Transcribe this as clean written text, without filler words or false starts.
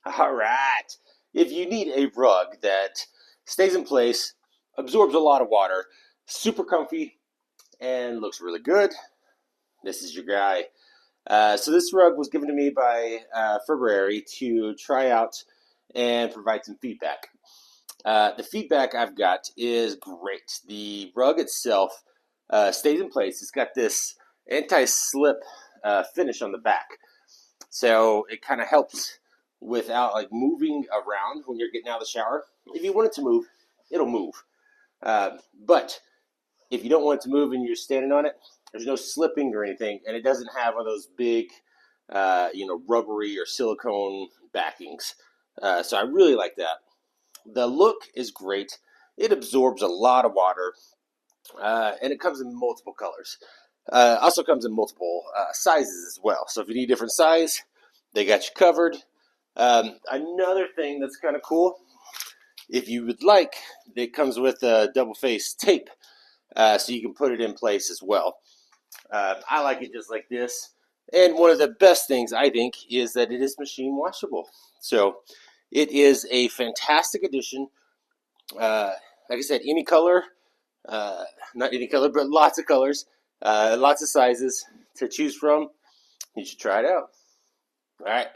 All right. If you need a rug that stays in place, absorbs a lot of water, super comfy, and looks really good, this is your guy. So this rug was given to me by February to try out and provide some feedback. The feedback I've got is great. The rug itself stays in place. It's got this anti-slip finish on the back. So it kind of helps without like moving around when you're getting out of the shower. If you want it to move, it'll move. But if you don't want it to move and you're standing on it, there's no slipping or anything, and it doesn't have one of those big, rubbery or silicone backings. So I really like that. The look is great. It absorbs a lot of water, and it comes in multiple colors. Also comes in multiple sizes as well. So if you need a different size, they got you covered. Another thing that's kind of cool, if you would like, it comes with a double-faced tape, so you can put it in place as well. I like it just like this. And one of the best things, I think, is that it is machine washable. So it is a fantastic addition. Like I said, any color, not any color, but lots of colors, lots of sizes to choose from. You should try it out. All right.